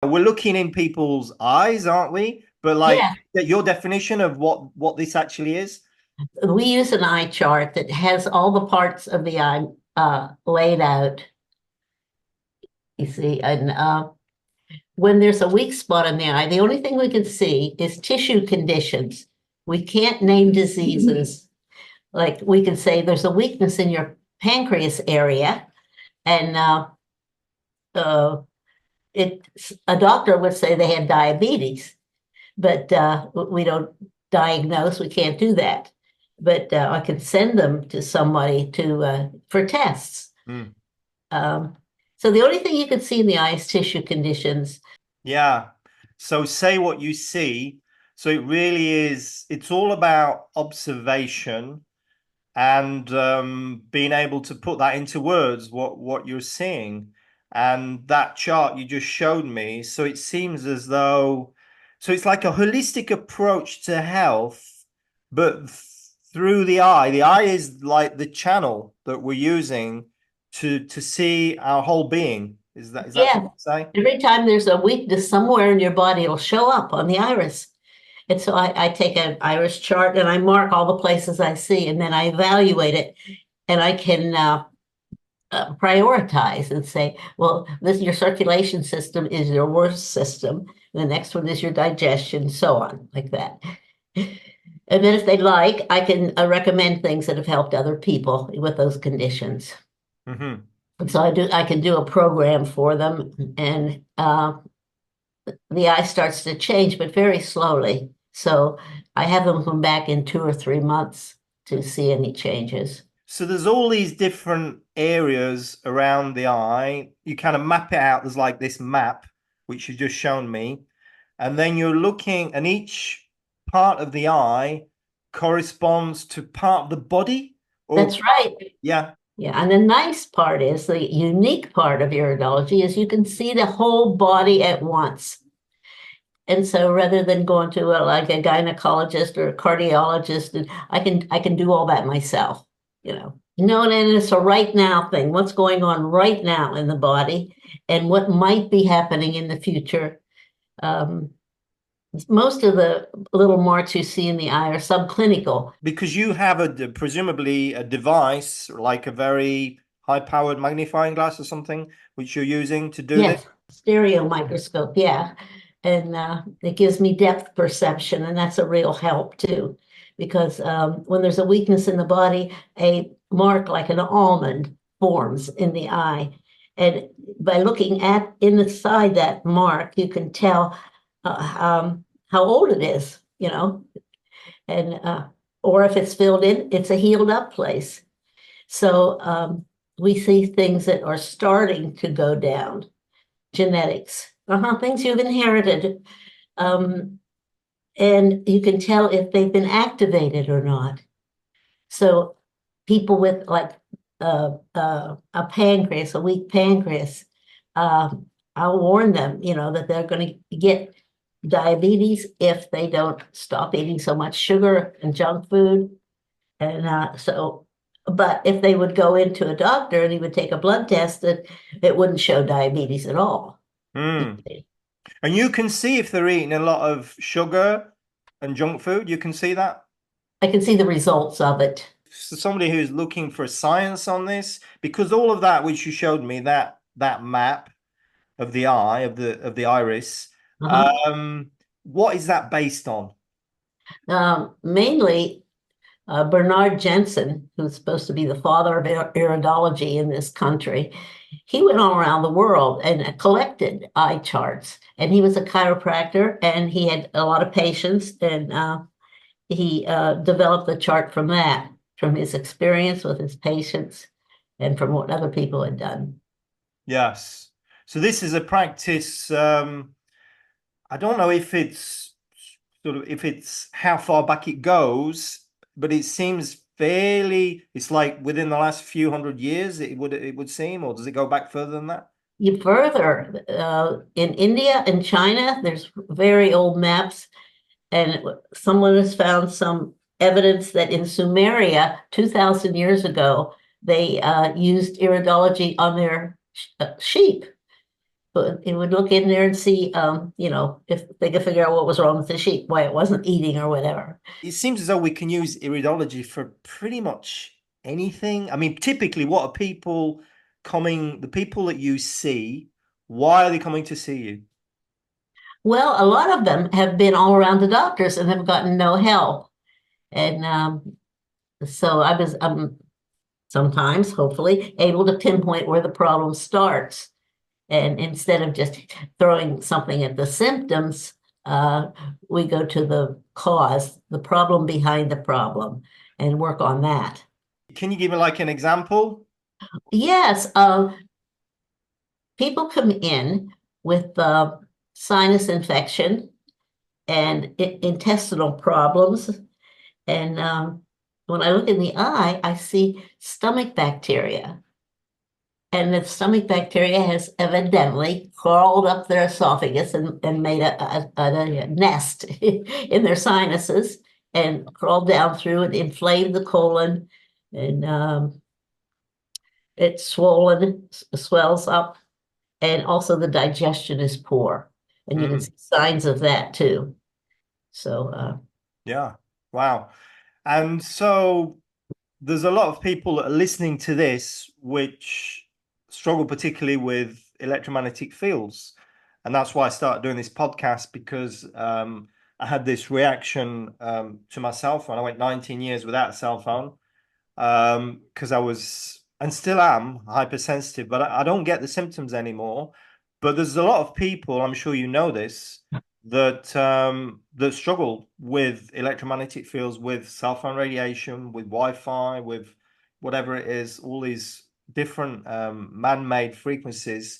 we're looking in people's eyes, aren't we? But like Yeah, your definition of what this actually is. we use an eye chart that has all the parts of the eye laid out, you see, and when there's a weak spot in the eye, the only thing we can see is tissue conditions. We can't name diseases. Like we can say there's a weakness in your pancreas area, and uh, a doctor would say they have diabetes, but we don't diagnose. We can't do that. But I can send them to somebody to for tests. Mm. Um, so the only thing you can see in the eye is tissue conditions. Yeah. So say what you see. So it really is, it's all about observation and being able to put that into words, what you're seeing. And that chart you just showed me, so it seems as though, so it's like a holistic approach to health, but through the eye. The eye is like the channel that we're using to see our whole being. Is that Yeah, what you say? every time there's a weakness somewhere in your body, it'll show up on the iris. And so I take an iris chart and I mark all the places I see, and then I evaluate it, and I can prioritize and say, well, this your circulation system is your worst system. The next one is your digestion, so on, like that. And then if they like, I can recommend things that have helped other people with those conditions. Mm-hmm. And so I can do a program for them, and the eye starts to change, but very slowly. So I have them come back in 2 or 3 months to see any changes. So there's all these different areas around the eye. You kind of map it out. There's like this map, which you just shown me. And then you're looking, and each part of the eye corresponds to part of the body. Or That's right. yeah. Yeah, and the nice part is the unique part of iridology is you can see the whole body at once. And so rather than going to like a gynecologist or a cardiologist, and I can do all that myself, you know. No, and it's a right now thing. What's going on right now in the body and what might be happening in the future. Um, Most of the little marks you see in the eye are subclinical. Because you have presumably a device like a very high-powered magnifying glass or something, which you're using to do this. Yes, stereo microscope, yeah. And it gives me depth perception, and that's a real help too. Because when there's a weakness in the body, a mark like an almond forms in the eye. And by looking at inside that mark, you can tell how old it is, you know, and or if it's filled in, it's a healed up place. So we see things that are starting to go down, genetics, things you've inherited. Um, and you can tell if they've been activated or not. So people with like a pancreas, a weak pancreas, I'll warn them, you know, that they're going to get diabetes if they don't stop eating so much sugar and junk food. And but if they would go into a doctor and he would take a blood test, it wouldn't show diabetes at all. Mm. And you can see if they're eating a lot of sugar and junk food. You can see that. I can see the results of it. So somebody who's looking for science on this, because all of that which you showed me, that map of the eye, of the iris, Uh-huh. what is that based on? Mainly Bernard Jensen, who's supposed to be the father of iridology in this country, he went all around the world and collected eye charts. And he was a chiropractor, and he had a lot of patients, and he developed the chart from that, from his experience with his patients and from what other people had done. Yes. So this is a practice. I don't know if it's if it's how far back it goes, but it seems fairly, it's like within the last few hundred years, it would seem, or does it go back further than that? You further, in India and China, there's very old maps, and someone has found some evidence that in Sumeria, 2,000 years ago, they used iridology on their sheep. But it would look in there and see, if they could figure out what was wrong with the sheep, why it wasn't eating or whatever. It seems as though we can use iridology for pretty much anything. I mean, typically, what are people coming, the people that you see, why are they coming to see you? Well, a lot of them have been all around the doctors and have gotten no help. And so I was sometimes, hopefully, able to pinpoint where the problem starts. And instead of just throwing something at the symptoms, we go to the cause, the problem behind the problem, and work on that. Can you give me like an example? Yes, people come in with sinus infection and intestinal problems. And when I look in the eye, I see stomach bacteria. And the stomach bacteria has evidently crawled up their esophagus and made a nest in their sinuses and crawled down through and inflamed the colon. And it's swollen, swells up, and also the digestion is poor. And you can see signs of that too. So, Yeah. Wow. And so there's a lot of people that are listening to this which struggle particularly with electromagnetic fields. And that's why I started doing this podcast, because I had this reaction to my cell phone. I went 19 years without a cell phone because I was, and still am, hypersensitive, but I don't get the symptoms anymore. But there's a lot of people, I'm sure you know this, that struggle with electromagnetic fields, with cell phone radiation, with Wi-Fi, with whatever it is, all these different man-made frequencies.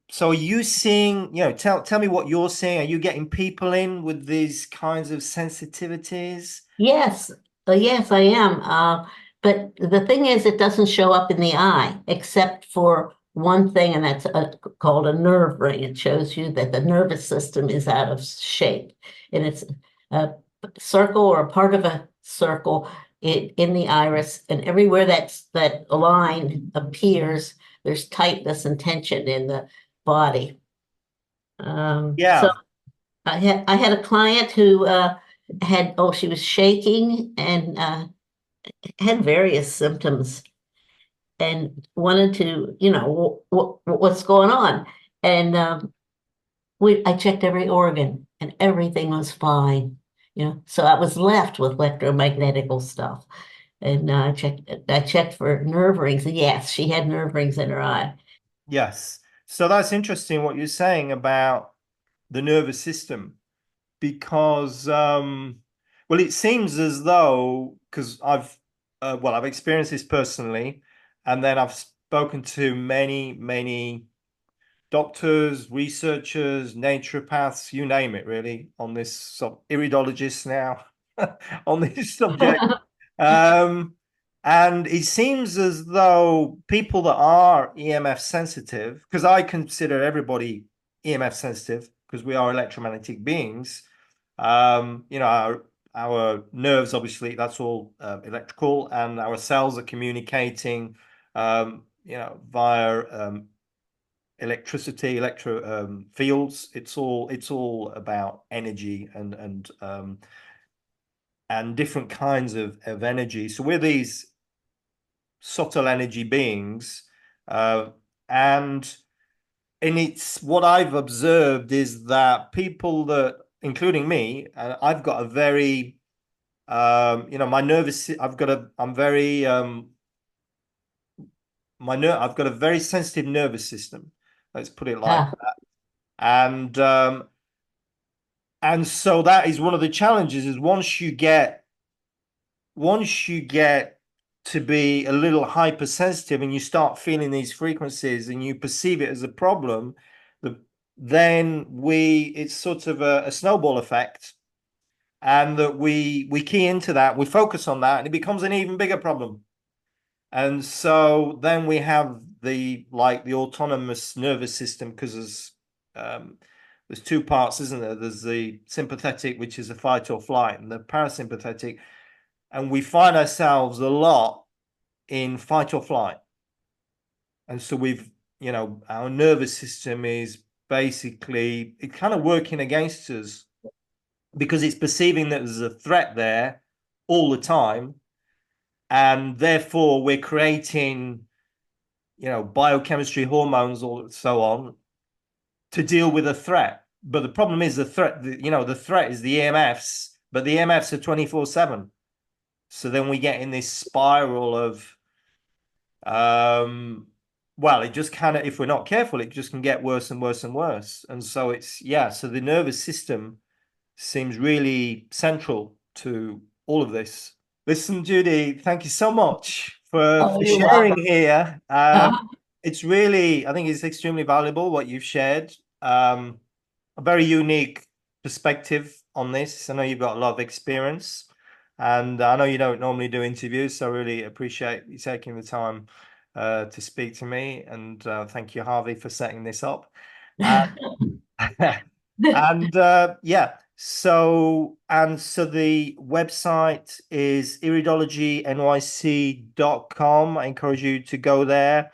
So are you seeing, tell me what you're seeing. Are you getting people in with these kinds of sensitivities? yes, yes, I am. But the thing is, it doesn't show up in the eye except for one thing, and that's called a nerve ring. It shows you that the nervous system is out of shape, and it's a circle or a part of a circle in the iris, and everywhere that line appears, there's tightness and tension in the body. So Yeah. I had a client who she was shaking and had various symptoms and wanted to, what's going on. And I checked every organ and everything was fine. So I was left with electromagnetical stuff. And I checked for nerve rings. And yes, she had nerve rings in her eye. Yes. So that's interesting what you're saying about the nervous system, because well, it seems as though, because I've experienced this personally, and then I've spoken to many doctors, researchers, naturopaths, you name it, really, on this iridologists now on this subject. Um, and it seems as though people that are EMF sensitive, because I consider everybody EMF sensitive because we are electromagnetic beings. Our nerves, obviously, that's all electrical, and our cells are communicating, via electricity, electro fields. It's all about energy and different kinds of energy. So we're these subtle energy beings, and it's what I've observed is that people that, including me, I've got a very my nervous, I've got a very sensitive nervous system. Let's put it like Ah, that. And so that is one of the challenges, is once you get to be a little hypersensitive and you start feeling these frequencies and you perceive it as a problem, then it's sort of a snowball effect, and that we key into that, we focus on that, and it becomes an even bigger problem. And so then we have the autonomous nervous system, because there's two parts, isn't there? There's the sympathetic, which is a fight or flight, and the parasympathetic. And we find ourselves a lot in fight or flight. And so we've you know, our nervous system is basically it kind of working against us because it's perceiving that there's a threat there all the time, and therefore we're creating, you know, biochemistry, hormones, or so on to deal with a threat. But the problem is the threat, you know, the threat is the EMFs, but the EMFs are 24/7. So then we get in this spiral of, well, it just kind of, if we're not careful, it just can get worse and worse and worse. And so it's, yeah, so the nervous system seems really central to all of this. Listen, Judy, thank you so much Oh, for you're sharing welcome. here. Uh, It's really, I think it's extremely valuable what you've shared. A very unique perspective on this. I know you've got a lot of experience, and I know you don't normally do interviews, so I really appreciate you taking the time to speak to me. And thank you, Harvey, for setting this up. Uh, and yeah, so the website is iridologynyc.com. I encourage you to go there.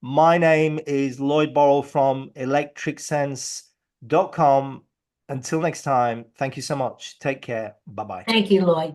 My name is Lloyd Burrell from electricsense.com. Until next time, thank you so much. Take care. Bye bye. Thank you, Lloyd.